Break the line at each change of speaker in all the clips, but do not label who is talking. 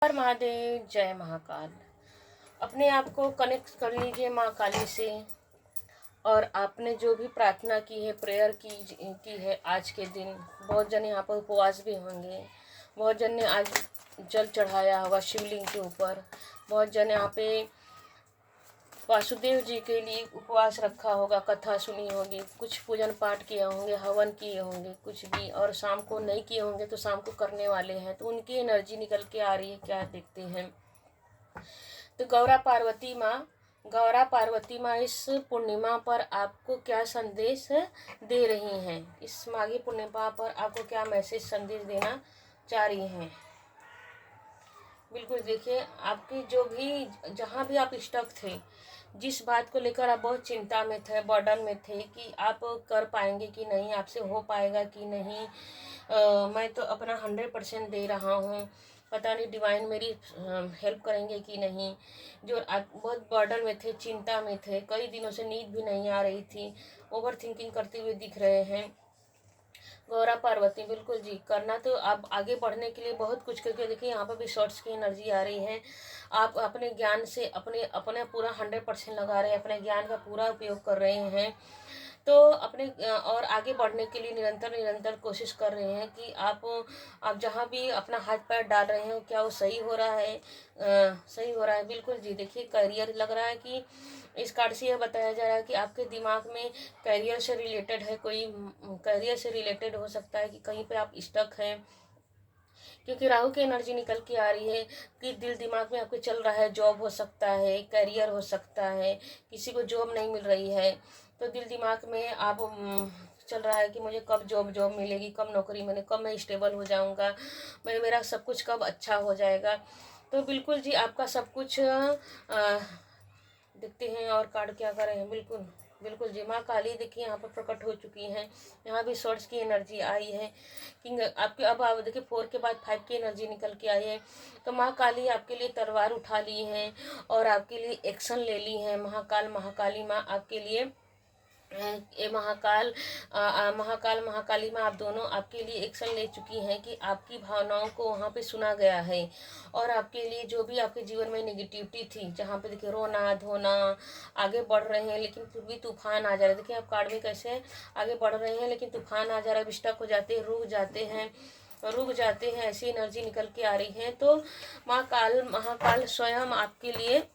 हर महादेव, जय महाकाल। अपने आप को कनेक्ट कर लीजिए माँ काली से। और आपने जो भी प्रार्थना की है, प्रेयर की है आज के दिन, बहुत जन यहाँ पर उपवास भी होंगे। बहुत जन ने आज जल चढ़ाया होगा शिवलिंग के ऊपर। बहुत जन यहाँ पे वासुदेव जी के लिए उपवास रखा होगा, कथा सुनी होगी, कुछ पूजन पाठ किए होंगे, हवन किए होंगे, कुछ भी। और शाम को नहीं किए होंगे तो शाम को करने वाले हैं, तो उनकी एनर्जी निकल के आ रही है। क्या देखते हैं। तो गौरा पार्वती माँ इस पूर्णिमा पर आपको क्या संदेश दे रही हैं? इस माघी पूर्णिमा पर आपको क्या मैसेज संदेश देना चाह रही हैं? बिल्कुल देखिए, आपकी जो भी जहाँ भी आप स्टक थे, जिस बात को लेकर आप बहुत चिंता में थे, बर्डन में थे कि आप कर पाएंगे कि नहीं, आपसे हो पाएगा कि नहीं, मैं तो अपना 100% दे रहा हूँ, पता नहीं डिवाइन मेरी हेल्प करेंगे कि नहीं। जो आप बहुत बर्डन में थे, चिंता में थे, कई दिनों से नींद भी नहीं आ रही थी, ओवर थिंकिंग करते हुए दिख रहे हैं गौरा पार्वती। बिल्कुल जी, करना तो आप आगे बढ़ने के लिए बहुत कुछ करके देखिए। यहाँ पर भी शॉर्ट्स की एनर्जी आ रही है। आप अपने ज्ञान से अपने अपने पूरा 100% लगा रहे हैं, अपने ज्ञान का पूरा उपयोग कर रहे हैं। तो अपने और आगे बढ़ने के लिए निरंतर कोशिश कर रहे हैं कि आप जहाँ भी अपना हाथ पैर डाल रहे हैं, क्या वो सही हो रहा है? सही हो रहा है। बिल्कुल जी, देखिए करियर लग रहा है कि इस कार्ड से यह बताया जा रहा है कि आपके दिमाग में करियर से रिलेटेड है, कोई करियर से रिलेटेड हो सकता है कि कहीं पे आप स्टक हैं, क्योंकि राहु की एनर्जी निकल के आ रही है कि दिल दिमाग में आपके चल रहा है। जॉब हो सकता है, करियर हो सकता है, किसी को जॉब नहीं मिल रही है तो दिल दिमाग में आप चल रहा है कि मुझे कब जॉब मिलेगी, कब नौकरी मिले, कब मैं स्टेबल हो जाऊंगा, मेरा सब कुछ कब अच्छा हो जाएगा। तो बिल्कुल जी, आपका सब कुछ देखते हैं और कार्ड क्या कर रहे हैं। बिल्कुल बिल्कुल जी, माँ काली देखिए यहाँ पर प्रकट हो चुकी हैं। यहाँ भी सोर्स की एनर्जी आई है। किंग आपके अब आप देखिए 4 के बाद 5 की एनर्जी निकल के आई है। तो माँ काली आपके लिए तलवार उठा ली है और आपके लिए एक्शन ले ली है। महाकाली माँ आपके लिए ये महाकाली माँ आप दोनों आपके लिए एक्शन ले चुकी हैं कि आपकी भावनाओं को वहाँ पे सुना गया है। और आपके लिए जो भी आपके जीवन में नेगेटिविटी थी, जहाँ पे देखिए रोना धोना, आगे बढ़ रहे हैं लेकिन फिर भी तूफान आ जा रहा है। देखिए आप कार्ड में कैसे आगे बढ़ रहे हैं लेकिन तूफान आ जा रहा है, स्टक हो जाते हैं, रुक जाते हैं, ऐसी एनर्जी निकल के आ रही है। तो महाकाल स्वयं आपके लिए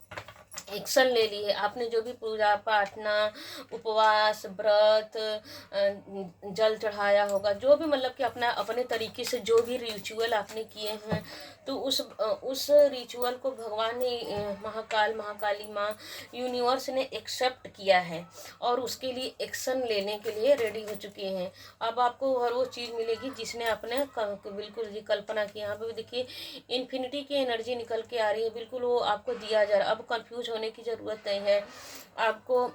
एक्शन ले ली है। आपने जो भी पूजा प्रार्थना, उपवास, व्रत, जल चढ़ाया होगा, जो भी मतलब कि अपना अपने तरीके से जो भी रिचुअल आपने किए हैं, तो उस रिचुअल को भगवान ने महाकाली माँ यूनिवर्स ने एक्सेप्ट किया है और उसके लिए एक्शन लेने के लिए रेडी हो चुके हैं। अब आपको हर वो चीज़ मिलेगी जिसने आपने बिल्कुल जी कल्पना की। यहाँ पे भी देखिए इन्फिनिटी की एनर्जी निकल के आ रही है। बिल्कुल वो आपको दिया जा रहा है। अब कंफ्यूज होने की ज़रूरत नहीं है, आपको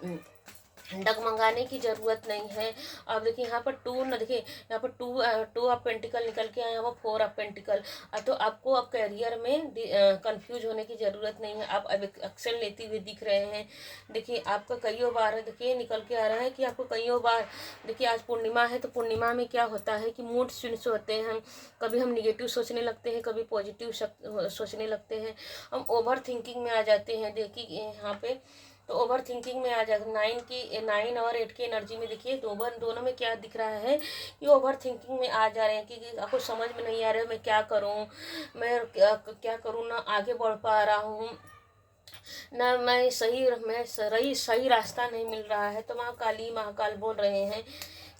डगमगाने की ज़रूरत नहीं है। अब देखिए यहाँ पर टू न देखिए, यहाँ पर टू ऑफ पेंटिकल निकल के आया, यहाँ पर 4 ऑफ पेंटिकल। तो आपको अब करियर में कंफ्यूज होने की ज़रूरत नहीं है। आप अब एक्शन लेते हुए दिख रहे हैं। देखिए आपका कईयों बार देखिए निकल के आ रहा है कि आपको कईयों बार देखिए आज पूर्णिमा है, तो पूर्णिमा में क्या होता है कि मूड स्विंग्स होते हैं। कभी हम निगेटिव सोचने लगते हैं, कभी पॉजिटिव सोचने लगते हैं, हम ओवर थिंकिंग में आ जाते हैं। देखिए यहाँ पे तो ओवर थिंकिंग में आ जाए। 9 और 8 की एनर्जी में देखिए दोनों में क्या दिख रहा है कि ओवर थिंकिंग में आ जा रहे हैं कि आपको समझ में नहीं आ रहा है मैं क्या करूं, मैं क्या करूं, ना आगे बढ़ पा रहा हूं, ना सही रास्ता नहीं मिल रहा है। तो महाकाल बोल रहे हैं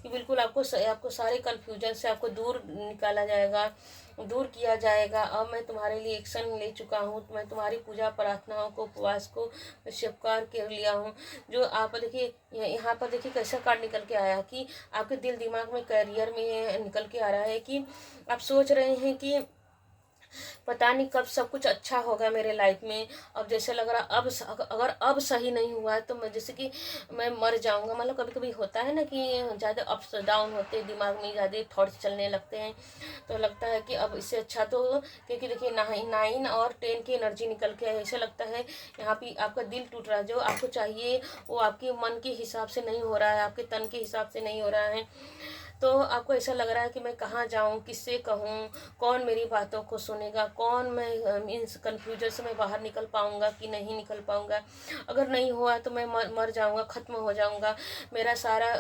कि बिल्कुल आपको सारे कन्फ्यूजन से आपको दूर निकाला जाएगा, दूर किया जाएगा। अब मैं तुम्हारे लिए एक्शन ले चुका हूँ, मैं तुम्हारी पूजा प्रार्थनाओं को, उपवास को स्वीकार कर लिया हूँ। जो आप देखिए यहाँ पर देखिए कैसा कार्ड निकल के आया कि आपके दिल दिमाग में करियर में निकल के आ रहा है कि आप सोच रहे हैं कि पता नहीं कब सब कुछ अच्छा होगा मेरे लाइफ में। अब जैसे लग रहा अगर अब सही नहीं हुआ है तो मैं जैसे कि मैं मर जाऊंगा। मतलब कभी कभी होता है ना कि ज़्यादा अप्स डाउन होते हैं, दिमाग में ज़्यादा थॉट्स चलने लगते हैं, तो लगता है कि अब इससे अच्छा तो, क्योंकि देखिए 9 और 10 की एनर्जी निकल के ऐसे लगता है यहाँ पे आपका दिल टूट रहा है। जो आपको चाहिए वो आपके मन के हिसाब से नहीं हो रहा है, आपके तन के हिसाब से नहीं हो रहा है। तो आपको ऐसा लग रहा है कि मैं कहाँ जाऊँ, किससे कहूँ, कौन मेरी बातों को सुनेगा, कौन मैं मीन्स कन्फ्यूजन से मैं बाहर निकल पाऊँगा कि नहीं निकल पाऊँगा। अगर नहीं हुआ तो मैं मर जाऊँगा, ख़त्म हो जाऊँगा। मेरा सारा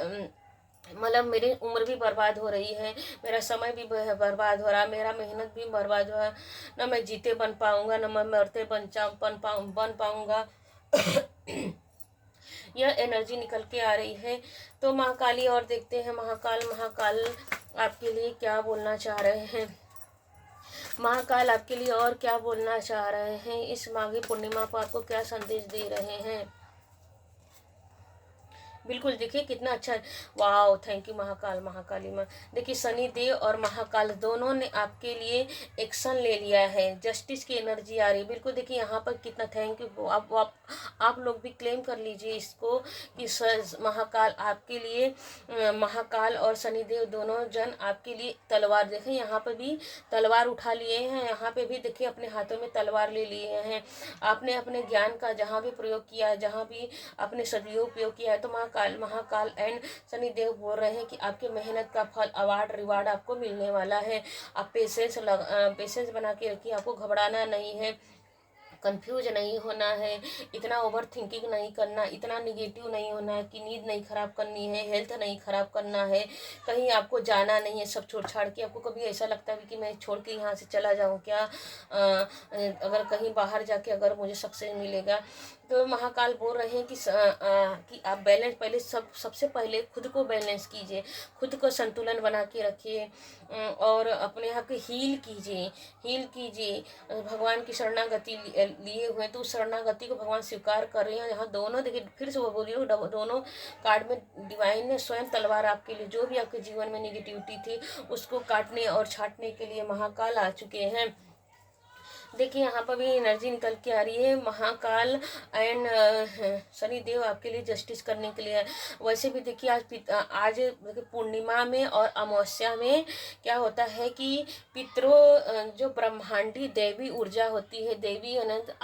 मतलब मेरी उम्र भी बर्बाद हो रही है, मेरा समय भी बर्बाद हो रहा है, मेरा मेहनत भी बर्बाद हो रहा है। ना मैं जीते बन पाऊँगा, ना मैं मरते बन पाऊँगा। यह एनर्जी निकल के आ रही है। तो महाकाली और देखते हैं महाकाल आपके लिए क्या बोलना चाह रहे हैं। महाकाल आपके लिए और क्या बोलना चाह रहे हैं, इस माघी पूर्णिमा पर आपको क्या संदेश दे रहे हैं। बिल्कुल देखिए कितना अच्छा है। वाह, थैंक यू महाकाली माँ। देखिए शनि देव और महाकाल दोनों ने आपके लिए एक्शन ले लिया है, जस्टिस की एनर्जी आ रही है। बिल्कुल देखिए यहाँ पर कितना थैंक यू। आप लोग भी क्लेम कर लीजिए इसको कि महाकाल आपके लिए, महाकाल और शनि देव दोनों जन आपके लिए तलवार, देखें यहाँ पर भी तलवार उठा लिए हैं, यहाँ पे भी देखिए अपने हाथों में तलवार ले लिए हैं। आपने अपने ज्ञान का जहाँ भी प्रयोग किया है, जहाँ भी आपने सदुपयोग उपयोग किया है, तो महाकाल एंड शनि देव बोल रहे हैं कि आपके मेहनत का फल, अवार्ड रिवार्ड आपको मिलने वाला है। आप पेशेंस बना के रखिए, आपको घबराना नहीं है, कंफ्यूज नहीं होना है, इतना ओवर थिंकिंग नहीं करना, इतना निगेटिव नहीं होना है कि नींद नहीं खराब करनी है, हेल्थ नहीं खराब करना है, कहीं आपको जाना नहीं है सब छोड़ छाड़ के। आपको कभी ऐसा लगता है कि मैं छोड़ के यहाँ से चला जाऊँ क्या, अगर कहीं बाहर जाके अगर मुझे सक्सेस मिलेगा। तो महाकाल बोल रहे हैं कि आप बैलेंस पहले सबसे पहले खुद को बैलेंस कीजिए, खुद को संतुलन बना के रखिए, और अपने आप को हील कीजिए। भगवान की शरणागति लिए हुए तो उस शरणागति को भगवान स्वीकार कर रहे हैं। यहाँ दोनों देखिए, फिर से वो बोल रही हूँ, दोनों कार्ड में डिवाइन ने स्वयं तलवार आपके लिए, जो भी आपके जीवन में निगेटिविटी थी उसको काटने और छाटने के लिए महाकाल आ चुके हैं। देखिए यहाँ पर भी एनर्जी निकल के आ रही है, महाकाल एंड शनि देव आपके लिए जस्टिस करने के लिए। वैसे भी देखिए आज देखिए पूर्णिमा में और अमावस्या में क्या होता है कि पितरों, जो ब्रह्मांडी देवी ऊर्जा होती है, देवी अनंत,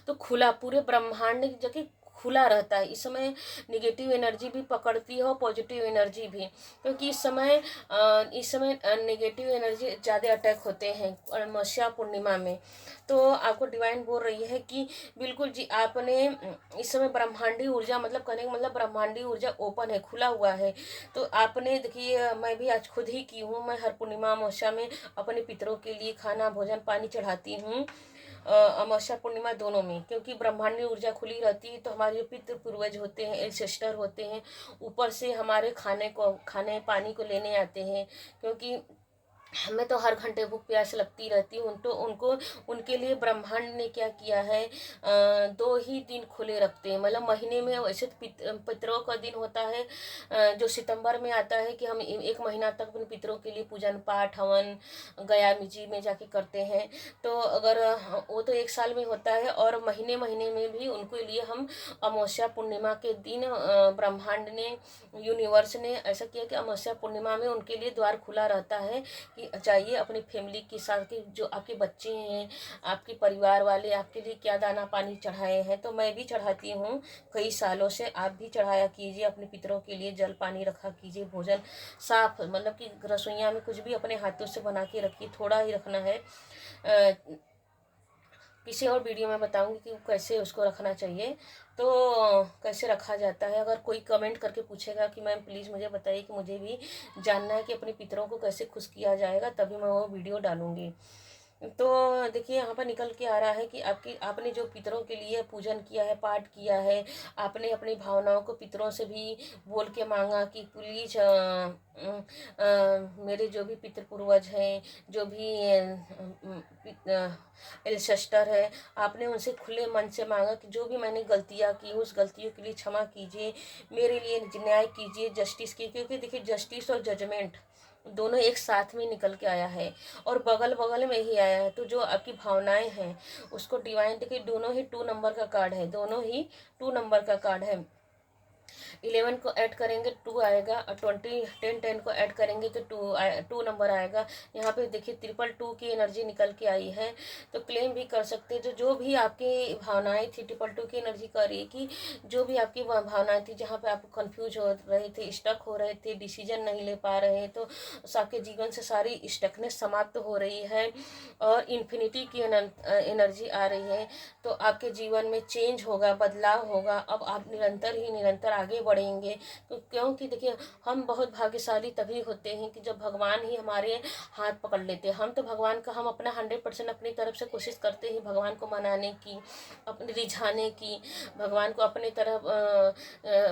तो खुला पूरे ब्रह्मांड की जगह खुला रहता है। इस समय निगेटिव एनर्जी भी पकड़ती है और पॉजिटिव एनर्जी भी, क्योंकि इस समय नेगेटिव एनर्जी ज़्यादा अटैक होते हैं अमावस्या पूर्णिमा में। तो आपको डिवाइन बोल रही है कि बिल्कुल जी, आपने इस समय ब्रह्मांडी ऊर्जा, मतलब कहने का मतलब ब्रह्मांडी ऊर्जा ओपन है, खुला हुआ है। तो आपने देखिए, मैं भी आज खुद ही की हूँ, मैं हर पूर्णिमा अमावस्या में अपने पितरों के लिए खाना भोजन पानी चढ़ाती हूँ, अमावस्या पूर्णिमा दोनों में, क्योंकि ब्रह्मांडी ऊर्जा खुली रहती है। तो हमारे जो पितृ पूर्वज होते हैं, एंसेस्टर होते हैं, ऊपर से हमारे खाने पानी को लेने आते हैं, क्योंकि हमें तो हर घंटे भूख प्यास लगती रहती है। तो उनको, उनके लिए ब्रह्मांड ने क्या किया है, 2 ही दिन खुले रखते हैं, मतलब महीने में। वैसे पितरों का दिन होता है जो सितंबर में आता है, कि हम 1 महीना तक अपने पितरों के लिए पूजन पाठ हवन गया जी में जाके करते हैं। तो अगर वो तो 1 साल में होता है, और महीने महीने में भी उनके लिए हम अमावस्या पूर्णिमा के दिन ब्रह्मांड ने, यूनिवर्स ने ऐसा किया कि अमावस्या पूर्णिमा में उनके लिए द्वार खुला रहता है कि चाहिए अपनी फैमिली के साथ, कि जो आपके बच्चे हैं, आपके परिवार वाले आपके लिए क्या दाना पानी चढ़ाए हैं। तो मैं भी चढ़ाती हूँ कई सालों से, आप भी चढ़ाया कीजिए अपने पितरों के लिए, जल पानी रखा कीजिए, भोजन साफ, मतलब कि रसोइया में कुछ भी अपने हाथों से बना के रखिए, थोड़ा ही रखना है। किसी और वीडियो में बताऊंगी कि कैसे उसको रखना चाहिए, तो कैसे रखा जाता है। अगर कोई कमेंट करके पूछेगा कि मैम प्लीज़ मुझे बताइए, कि मुझे भी जानना है कि अपने पितरों को कैसे खुश किया जाएगा, तभी मैं वो वीडियो डालूंगी। तो देखिए यहाँ पर निकल के आ रहा है कि आपने जो पितरों के लिए पूजन किया है, पाठ किया है, आपने अपनी भावनाओं को पितरों से भी बोल के मांगा कि प्लीज मेरे जो भी पितृ पूर्वज हैं, जो भी एंसेस्टर है, आपने उनसे खुले मन से मांगा कि जो भी मैंने गलतियाँ की उस गलतियों के लिए क्षमा कीजिए, मेरे लिए न्याय कीजिए, जस्टिस की। क्योंकि देखिए जस्टिस और जजमेंट दोनों एक साथ में निकल के आया है, और बगल बगल में ही आया है। तो जो आपकी भावनाएं हैं उसको डिवाइन, देखिए दोनों ही 2 नंबर का कार्ड है, दोनों ही 2 नंबर का कार्ड है। 11 को ऐड करेंगे 2 आएगा, और 10 को ऐड करेंगे तो 2 नंबर आएगा। यहाँ पे देखिए 222 की एनर्जी निकल के आई है। तो क्लेम भी कर सकते हैं, जो भी आपकी भावनाएं थी, 222 की एनर्जी कर रही है कि जो भी आपकी भावनाएं थी, जहाँ पे आप कंफ्यूज हो रहे थे, स्टक हो रहे थे, डिसीजन नहीं ले पा रहे हैं, तो आपके जीवन से सारी स्टकनेस समाप्त हो रही है और इन्फिनिटी की एनर्जी आ रही है। तो आपके जीवन में चेंज होगा, बदलाव होगा। अब आप निरंतर आगे बढ़ेंगे। तो क्योंकि देखिए, हम बहुत भाग्यशाली तभी होते हैं कि जब भगवान ही हमारे हाथ पकड़ लेते हैं। हम तो भगवान का, हम अपना 100% अपनी तरफ से कोशिश करते हैं भगवान को मनाने की, अपने रिझाने की, भगवान को अपने तरफ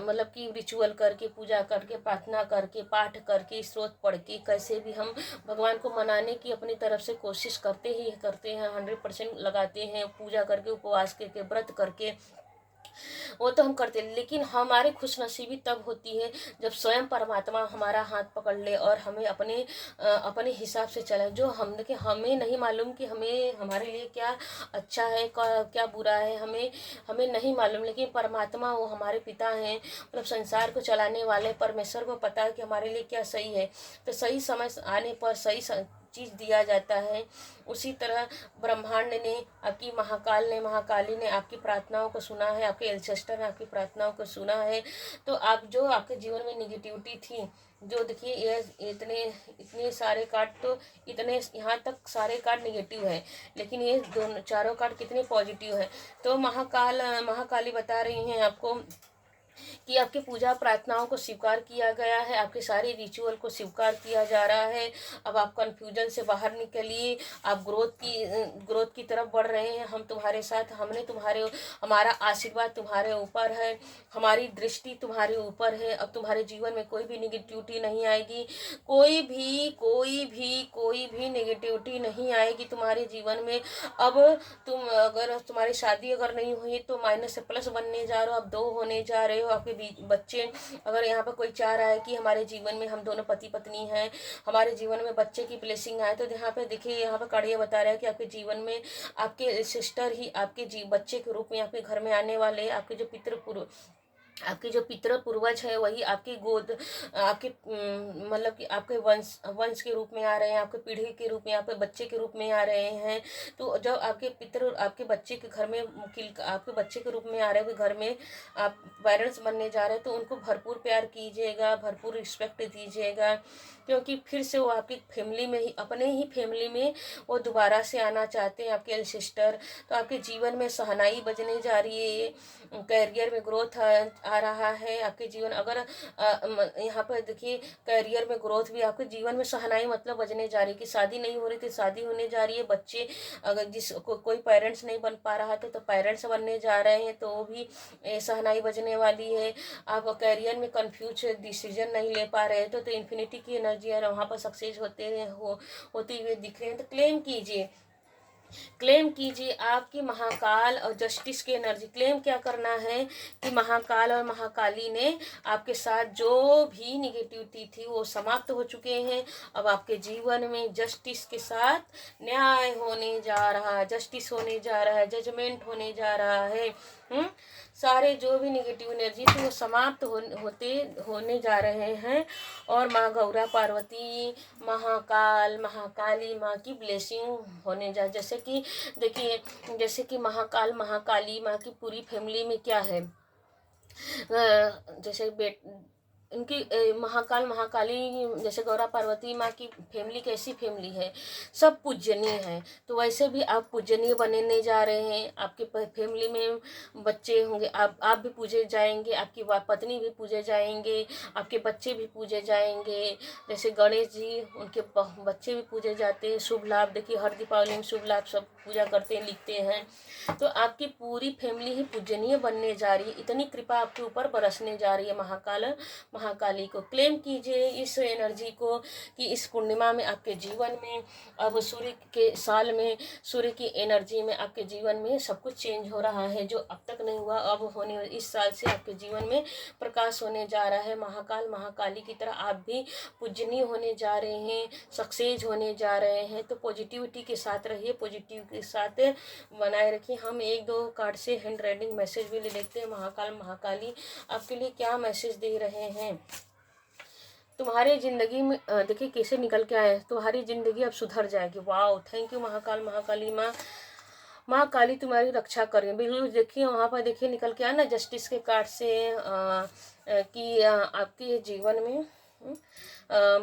मतलब कि रिचुअल करके, पूजा करके, प्रार्थना करके, पाठ करके, स्रोत पढ़ के, कैसे भी हम भगवान को मनाने की अपनी तरफ से कोशिश करते हैं, 100% लगाते हैं, पूजा करके, उपवास करके, व्रत करके, वो तो हम करते हैं। लेकिन हमारी खुशनसीबी तब होती है जब स्वयं परमात्मा हमारा हाथ पकड़ ले और हमें अपने हिसाब से चले। जो हम देखिए, हमें नहीं मालूम कि हमें, हमारे लिए क्या अच्छा है, क्या बुरा है, हमें नहीं मालूम। लेकिन परमात्मा, वो हमारे पिता हैं, मतलब संसार को चलाने वाले परमेश्वर को पता है कि हमारे लिए क्या सही है। तो सही समय आने पर सही चीज़ दिया जाता है। उसी तरह ब्रह्मांड ने, आपकी महाकाल ने, महाकाली ने आपकी प्रार्थनाओं को सुना है, आपके एंसेस्टर ने आपकी प्रार्थनाओं को सुना है। तो आप जो आपके जीवन में निगेटिविटी थी, जो देखिए ये इतने सारे कार्ड, तो इतने यहाँ तक सारे कार्ड निगेटिव है, लेकिन ये दोनों चारों कार्ड कितने पॉजिटिव है। तो महाकाली बता रही हैं आपको कि आपकी पूजा प्रार्थनाओं को स्वीकार किया गया है, आपके सारे रिचुअल को स्वीकार किया जा रहा है। अब आप कंफ्यूजन से बाहर निकलिए, आप ग्रोथ की तरफ बढ़ रहे हैं। हम तुम्हारे साथ, हमारा आशीर्वाद तुम्हारे ऊपर है, हमारी दृष्टि तुम्हारे ऊपर है। अब तुम्हारे जीवन में कोई भी निगेटिविटी नहीं आएगी, कोई भी निगेटिविटी नहीं आएगी तुम्हारे जीवन में। अब अगर तुम्हारी शादी अगर नहीं हुई तो माइनस से प्लस बनने जा रहे हो, अब 2 होने जा रहे हो। आपके बच्चे, अगर यहाँ पर कोई चाह रहा है कि हमारे जीवन में हम दोनों पति पत्नी हैं, हमारे जीवन में बच्चे की ब्लेसिंग आए, तो यहाँ पे देखिए, यहाँ पर कड़िया बता रहा है कि आपके जीवन में आपके सिस्टर ही आपके बच्चे के रूप में आपके घर में आने वाले। आपके जो पितृ पूर्वज है, वही आपकी गोद, आपके मतलब कि आपके वंश के रूप में आ रहे हैं, आपके पीढ़ी के रूप में, आपके बच्चे के रूप में आ रहे हैं। तो जब आपके पितृ आपके बच्चे के घर में आपके बच्चे के रूप में आ रहे हैं, घर में आप पेरेंट्स बनने जा रहे हैं, तो उनको भरपूर प्यार कीजिएगा, भरपूर रिस्पेक्ट दीजिएगा। क्योंकि फिर से वो आपकी फैमिली में ही, अपने ही फैमिली में वो दोबारा से आना चाहते हैं, आपके एंसेस्टर। तो आपके जीवन में सहनाई बजने जा रही है, करियर में ग्रोथ आ रहा है। आपके जीवन, अगर यहाँ पर देखिए, करियर में ग्रोथ भी, आपके जीवन में सहनाई मतलब बजने जा रही है कि शादी नहीं हो रही थी, शादी होने जा रही है। बच्चे, अगर कोई पेरेंट्स नहीं बन पा रहा था, तो पेरेंट्स बनने जा रहे हैं, तो वो भी सहनाई बजने वाली है। आप करियर में कंफ्यूज, डिसीजन नहीं ले पा रहे तो इन्फिनिटी की एनर्जी है, वहाँ पर सक्सेस होते हुए दिख रहे हैं। तो क्लेम कीजिए आपकी महाकाल और जस्टिस की एनर्जी। क्लेम क्या करना है कि महाकाल और महाकाली ने आपके साथ जो भी निगेटिविटी थी वो समाप्त हो चुके हैं। अब आपके जीवन में जस्टिस के साथ न्याय होने जा रहा है, जस्टिस होने जा रहा है, जजमेंट होने जा रहा है। सारे जो भी निगेटिव एनर्जी थी वो समाप्त होने जा रहे हैं। और माँ गौरा पार्वती, महाकाल, महाकाली माँ की ब्लेसिंग होने जा, जैसे कि देखिए, जैसे कि महाकाल महाकाली माँ की पूरी फैमिली में क्या है, जैसे इनकी महाकाल महाकाली, जैसे गौरा पार्वती माँ की फैमिली कैसी फैमिली है, सब पूजनीय है। तो वैसे भी आप पूजनीय बनने जा रहे हैं। आपके फैमिली में बच्चे होंगे, आप भी पूजे जाएंगे, आपकी पत्नी भी पूजे जाएंगे, आपके बच्चे भी पूजे जाएंगे। जैसे गणेश जी, उनके बच्चे भी पूजे जाते हैं। शुभ लाभ, देखिए हर दीपावली में शुभ लाभ सब पूजा करते हैं, लिखते हैं। तो आपकी पूरी फैमिली ही पूजनीय बनने जा रही है। इतनी कृपा आपके ऊपर बरसने जा रही है महाकाल महाकाली को क्लेम कीजिए इस एनर्जी को कि इस पूर्णिमा में आपके जीवन में, अब सूर्य के साल में, सूर्य की एनर्जी में आपके जीवन में सब कुछ चेंज हो रहा है। जो अब तक नहीं हुआ अब होने, इस साल से आपके जीवन में प्रकाश होने जा रहा है। महाकाल महाकाली की तरह आप भी पूजनीय होने जा रहे हैं, सक्सेस होने जा रहे हैं। तो पॉजिटिविटी के साथ रहिए, पॉजिटिव के साथ बनाए रखिए। हम एक दो कार्ड से हैंड राइटिंग मैसेज भी ले लेते हैं। महाकाल महाकाली आपके लिए क्या मैसेज दे रहे हैं तुम्हारे ज़िंदगी में। देखिए कैसे निकल के आए, तुम्हारी ज़िंदगी अब सुधर जाएगी। Wow, thank you Mahakal Mahakali माँ। माँ काली तुम्हारी रक्षा करें। बिल्कुल देखिए वहाँ पर देखिए निकल के आया ना जस्टिस के कार्ड से कि आपके जीवन में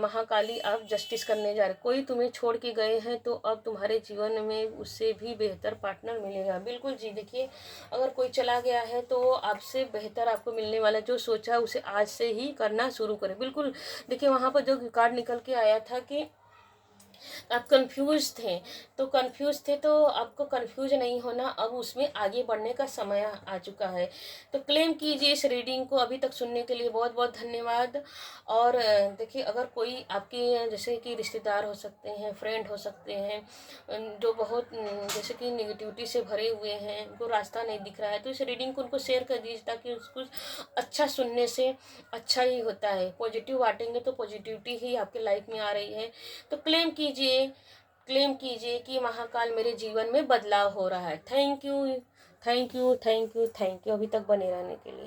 महाकाली आप जस्टिस करने जा रहे। कोई तुम्हें छोड़ के गए हैं तो अब तुम्हारे जीवन में उससे भी बेहतर पार्टनर मिलेगा। बिल्कुल जी, देखिए अगर कोई चला गया है तो आपसे बेहतर आपको मिलने वाला। जो सोचा है उसे आज से ही करना शुरू करें। बिल्कुल देखिए वहाँ पर जो कार्ड निकल के आया था कि आप कंफ्यूज थे, तो आपको कंफ्यूज नहीं होना, अब उसमें आगे बढ़ने का समय आ चुका है। तो क्लेम कीजिए इस रीडिंग को। अभी तक सुनने के लिए बहुत बहुत धन्यवाद। और देखिए अगर कोई आपके जैसे कि रिश्तेदार हो सकते हैं, फ्रेंड हो सकते हैं, जो बहुत जैसे कि निगेटिविटी से भरे हुए हैं, उनको रास्ता नहीं दिख रहा है, तो इस रीडिंग को उनको शेयर कर दीजिए ताकि उसको अच्छा सुनने से अच्छा ही होता है। पॉजिटिव बांटेंगे तो पॉजिटिविटी ही आपके लाइफ में आ रही है। तो क्लेम कीजिए कि महाकाल मेरे जीवन में बदलाव हो रहा है। Thank you thank you thank you thank you अभी तक बने रहने के लिए।